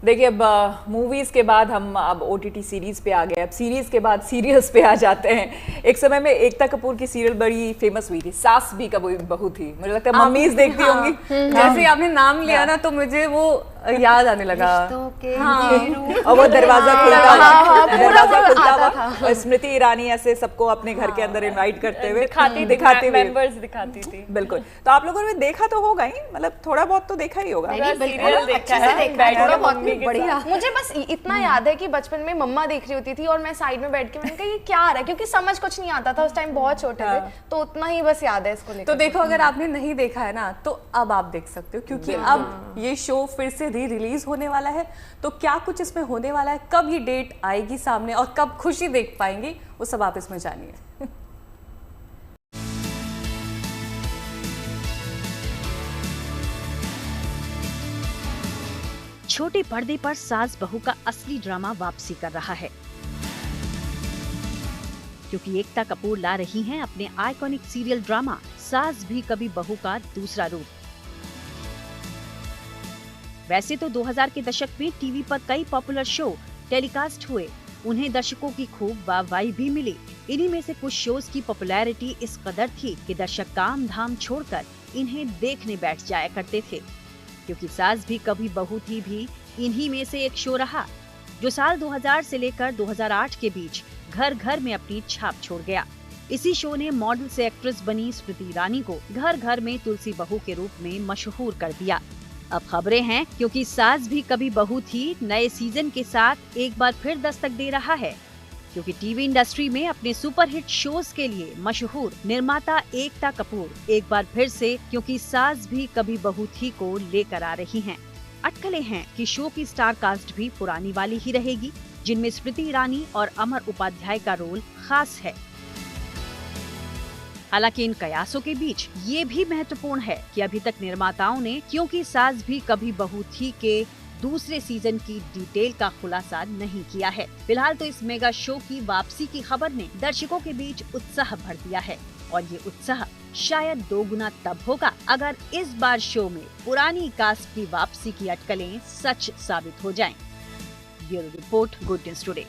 देखिए अब मूवीज के बाद हम अब ओटीटी सीरीज पे आ गए, अब सीरीज के बाद सीरियल्स पे आ जाते हैं। एक समय में एकता कपूर की सीरियल बड़ी फेमस हुई थी, सास भी कभी बहू थी, मुझे लगता है मम्मीज देखती होंगी। जैसे आपने नाम लिया ना तो मुझे वो याद आने लगा। और वो दरवाजा खुलता हुआ और स्मृति ईरानी ऐसे सबको अपने घर के अंदर इनवाइट करते हुए दिखाती हुई मेंबर्स दिखाती थी। बिल्कुल, तो आप लोगों ने देखा तो होगा ही, मतलब थोड़ा बहुत तो देखा ही होगा। बढ़िया। मुझे बस इतना याद है कि बचपन में मम्मा देख रही होती थी और मैं साइड में बैठ के मैंने कहा ये क्या आ रहा है, क्योंकि समझ कुछ नहीं आता था उस टाइम, बहुत छोटे थे, तो उतना ही बस याद है इसको लेकर। तो देखो, अगर आपने नहीं देखा है ना तो अब आप देख सकते हो, क्योंकि अब ये शो फिर से री रिलीज होने वाला है। तो क्या कुछ इसमें होने वाला है, कब ये डेट आएगी सामने और कब खुशी देख पाएंगी, वो सब आप इसमें जानिए। छोटे पर्दे पर सास बहू का असली ड्रामा वापसी कर रहा है, क्योंकि एकता कपूर ला रही हैं अपने आइकॉनिक सीरियल ड्रामा सास भी कभी बहू का दूसरा रूप। वैसे तो 2000 के दशक में टीवी पर कई पॉपुलर शो टेलीकास्ट हुए, उन्हें दर्शकों की खूब वाहवाही भी मिली। इन्हीं में से कुछ शोज की पॉपुलैरिटी इस कदर थी कि दर्शक काम धाम छोड़कर इन्हें देखने बैठ जाया करते थे, क्योंकि सास भी कभी बहू थी भी इन्हीं में से एक शो रहा, जो साल 2000 से लेकर 2008 के बीच घर घर में अपनी छाप छोड़ गया। इसी शो ने मॉडल से एक्ट्रेस बनी स्मृति ईरानी को घर घर में तुलसी बहू के रूप में मशहूर कर दिया। अब खबरें हैं क्योंकि सास भी कभी बहू थी नए सीजन के साथ एक बार फिर दस्तक दे रहा है, क्योंकि टीवी इंडस्ट्री में अपने सुपरहिट शोज के लिए मशहूर निर्माता एकता कपूर एक बार फिर से क्योंकि सास भी कभी बहू थी को लेकर आ रही हैं। अटकलें हैं कि शो की स्टार कास्ट भी पुरानी वाली ही रहेगी, जिनमें स्मृति ईरानी और अमर उपाध्याय का रोल खास है। हालांकि इन कयासों के बीच ये भी महत्वपूर्ण है कि अभी तक निर्माताओं ने क्योंकि सास भी कभी बहू थी के दूसरे सीजन की डिटेल का खुलासा नहीं किया है। फिलहाल तो इस मेगा शो की वापसी की खबर ने दर्शकों के बीच उत्साह भर दिया है, और ये उत्साह शायद 2 गुना तब होगा अगर इस बार शो में पुरानी कास्ट की वापसी की अटकलें सच साबित हो जाएं। Bureau report, good news today.